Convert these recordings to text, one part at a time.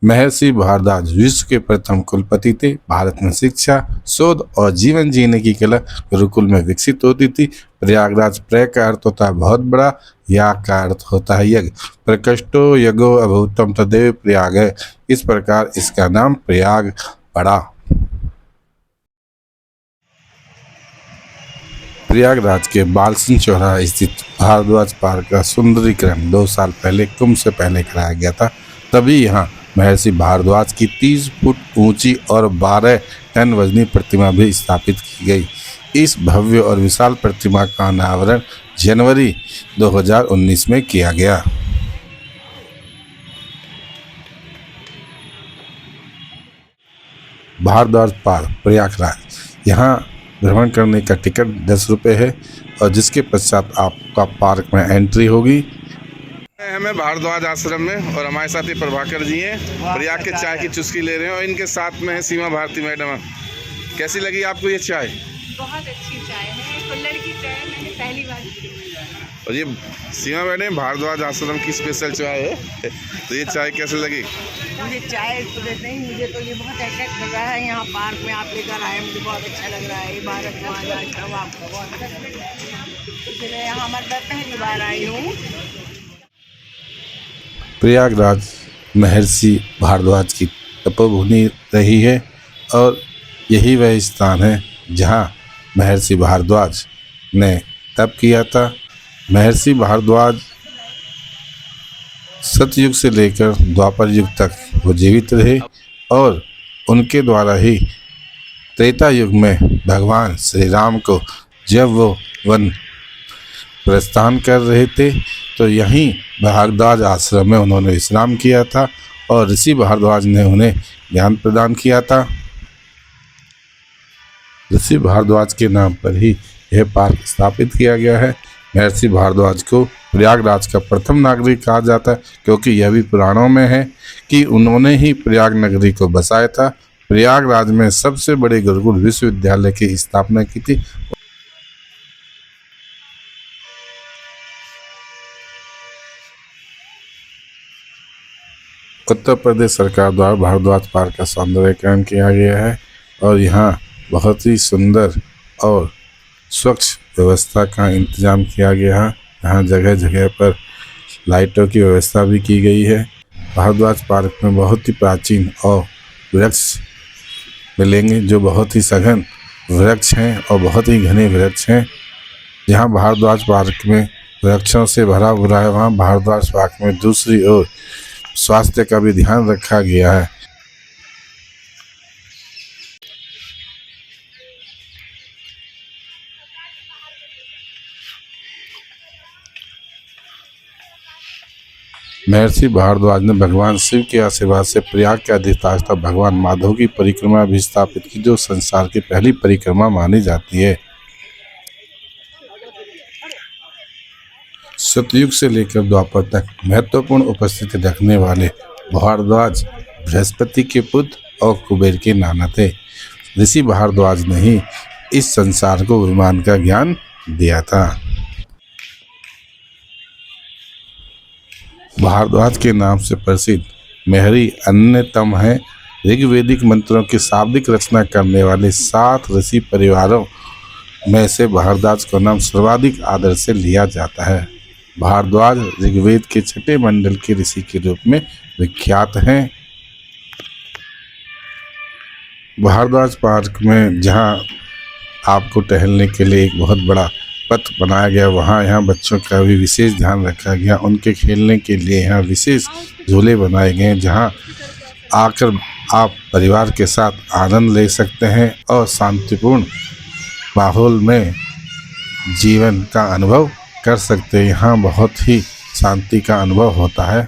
महर्षि भारद्वाज विश्व के प्रथम कुलपति थे। भारत में शिक्षा, शोध और जीवन जीने की कला गुरुकुल में विकसित होती थी। प्रयागराज प्र का अर्थ होता है बहुत बड़ा, या का अर्थ होता है यज्ञ। प्रकृष्टो यज्ञो अभूतम तदेव प्रयाग है, इस प्रकार इसका नाम प्रयाग पड़ा। प्रयागराज के बालसन चौराहा स्थित भारद्वाज पार्क का सुंदरीकरण 2 साल पहले कुंभ से पहले कराया गया था। तभी यहाँ महर्षि भारद्वाज की 30 फुट ऊंची और 12 टन वजनी प्रतिमा भी स्थापित की गई। इस भव्य और विशाल प्रतिमा का अनावरण जनवरी 2019 में किया गया। भारद्वाज पार्क प्रयागराज, यहाँ भ्रमण करने का टिकट 10 रुपये है और जिसके पश्चात आपका पार्क में एंट्री होगी। हमें भारद्वाज आश्रम में और हमारे साथ ये प्रभाकर जी हैं, प्रयाग के चाय की चुस्की ले रहे हैं और इनके साथ में है सीमा भारती मैडम। कैसी लगी आपको ये चाय? बहुत अच्छी चाय है, कुल्हड़ की चाय मैंने पहली बार पी। और ये सीमा मैडम भारद्वाज आश्रम की स्पेशल चाय है, तो ये चाय कैसे लगी? मुझे चाय तो देते ही, मुझे तो ये बहुत अट्रैक्ट कर रहा है। यहाँ पार्क में आप लेकर आए, मुझे बहुत अच्छा लग रहा है। ये भारद्वाज आश्रम आपका बहुत अच्छा लग रहा है, इसलिए यहाँ मैं पहली बार आई हूँ। प्रयागराज महर्षि भारद्वाज की तपोभूमि रही है और यही वह स्थान है जहाँ महर्षि भारद्वाज ने तप किया था। महर्षि भारद्वाज सतयुग से लेकर द्वापर युग तक वो जीवित रहे और उनके द्वारा ही त्रेता युग में भगवान श्री राम को जब वो वन प्रस्थान कर रहे थे तो यहीं भारद्वाज आश्रम में उन्होंने विश्राम किया था और ऋषि भारद्वाज ने उन्हें ज्ञान प्रदान किया था। ऋषि भारद्वाज के नाम पर ही यह पार्क स्थापित किया गया है। महर्षि भारद्वाज को प्रयागराज का प्रथम नागरिक कहा जाता है क्योंकि यह भी पुराणों में है कि उन्होंने ही प्रयाग नगरी को बसाया था। प्रयागराज में सबसे बड़े गुरुकुल विश्वविद्यालय की स्थापना की थी। उत्तर प्रदेश सरकार द्वारा भारद्वाज पार्क का सौंदर्यीकरण किया गया है और यहाँ बहुत ही सुंदर और स्वच्छ व्यवस्था का इंतजाम किया गया है। यहाँ जगह जगह पर लाइटों की व्यवस्था भी की गई है। भारद्वाज पार्क में बहुत ही प्राचीन और वृक्ष मिलेंगे जो बहुत ही सघन वृक्ष हैं और बहुत ही घने वृक्ष हैं। जहाँ भारद्वाज पार्क में वृक्षों से भरा हुआ है, वहाँ भारद्वाज पार्क में दूसरी ओर स्वास्थ्य का भी ध्यान रखा गया है। महर्षि भारद्वाज ने भगवान शिव के आशीर्वाद से प्रयाग के अधिष्ठाता भगवान माधव की परिक्रमा भी स्थापित की, जो संसार की पहली परिक्रमा मानी जाती है। सतयुग से लेकर द्वापर तक महत्वपूर्ण उपस्थिति रखने वाले भारद्वाज बृहस्पति के पुत्र और कुबेर के नाना थे। ऋषि भारद्वाज ने ही इस संसार को विमान का ज्ञान दिया था। भारद्वाज के नाम से प्रसिद्ध मेहरी अन्यतम है। ऋग्वेदिक मंत्रों की शाब्दिक रचना करने वाले 7 ऋषि परिवारों में से भारद्वाज का नाम सर्वाधिक आदर से लिया जाता है। भारद्वाज ऋग्वेद के 6ठे मंडल के ऋषि के रूप में विख्यात हैं। भारद्वाज पार्क में जहां आपको टहलने के लिए एक बहुत बड़ा पथ बनाया गया, वहाँ यहाँ बच्चों का भी विशेष ध्यान रखा गया। उनके खेलने के लिए यहाँ विशेष झूले बनाए गए हैं जहाँ आकर आप परिवार के साथ आनंद ले सकते हैं और शांतिपूर्ण माहौल में जीवन का अनुभव कर सकते हैं। यहाँ बहुत ही शांति का अनुभव होता है।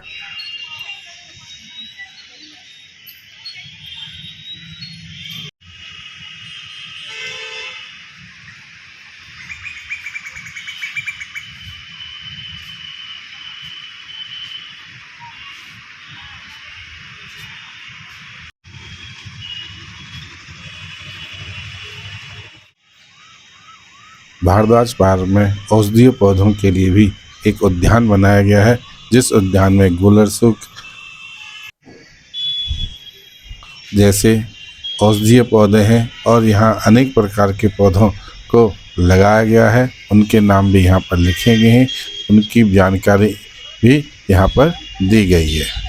भारद्वाज पार्क में औषधीय पौधों के लिए भी एक उद्यान बनाया गया है, जिस उद्यान में गुलरसुख, जैसे औषधीय पौधे हैं और यहाँ अनेक प्रकार के पौधों को लगाया गया है। उनके नाम भी यहाँ पर लिखे गए हैं, उनकी जानकारी भी यहाँ पर दी गई है।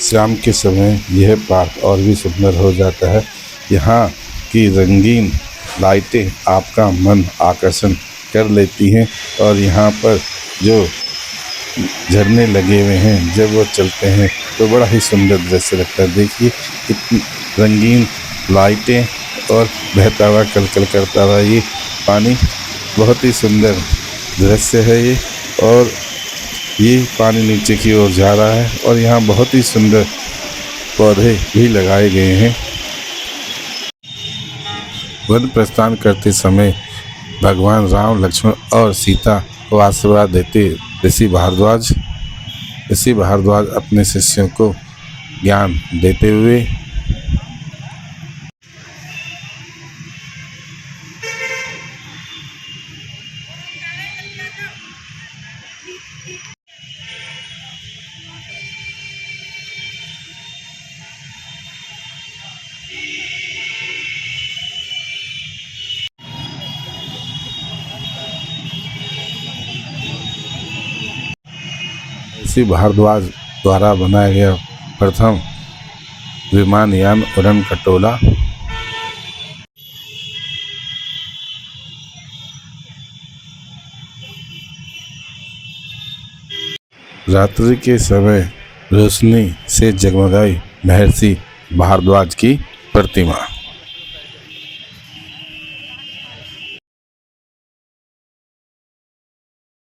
शाम के समय यह पार्क और भी सुंदर हो जाता है। यहाँ की रंगीन लाइटें आपका मन आकर्षण कर लेती हैं और यहाँ पर जो झरने लगे हुए हैं, जब वो चलते हैं तो बड़ा ही सुंदर दृश्य लगता है। देखिए कितनी रंगीन लाइटें और बहता हुआ कलकल करता हुआ ये पानी, बहुत ही सुंदर दृश्य है ये। और ये पानी नीचे की ओर जा रहा है और यहाँ बहुत ही सुंदर पौधे भी लगाए गए हैं। वन प्रस्थान करते समय भगवान राम, लक्ष्मण और सीता को आशीर्वाद देते ऋषि भारद्वाज अपने शिष्यों को ज्ञान देते हुए ऋषि भारद्वाज द्वारा बनाया गया प्रथम विमानयान उड़न खटोला। रात्रि के समय रोशनी से जगमगाई महर्षि भारद्वाज की प्रतिमा।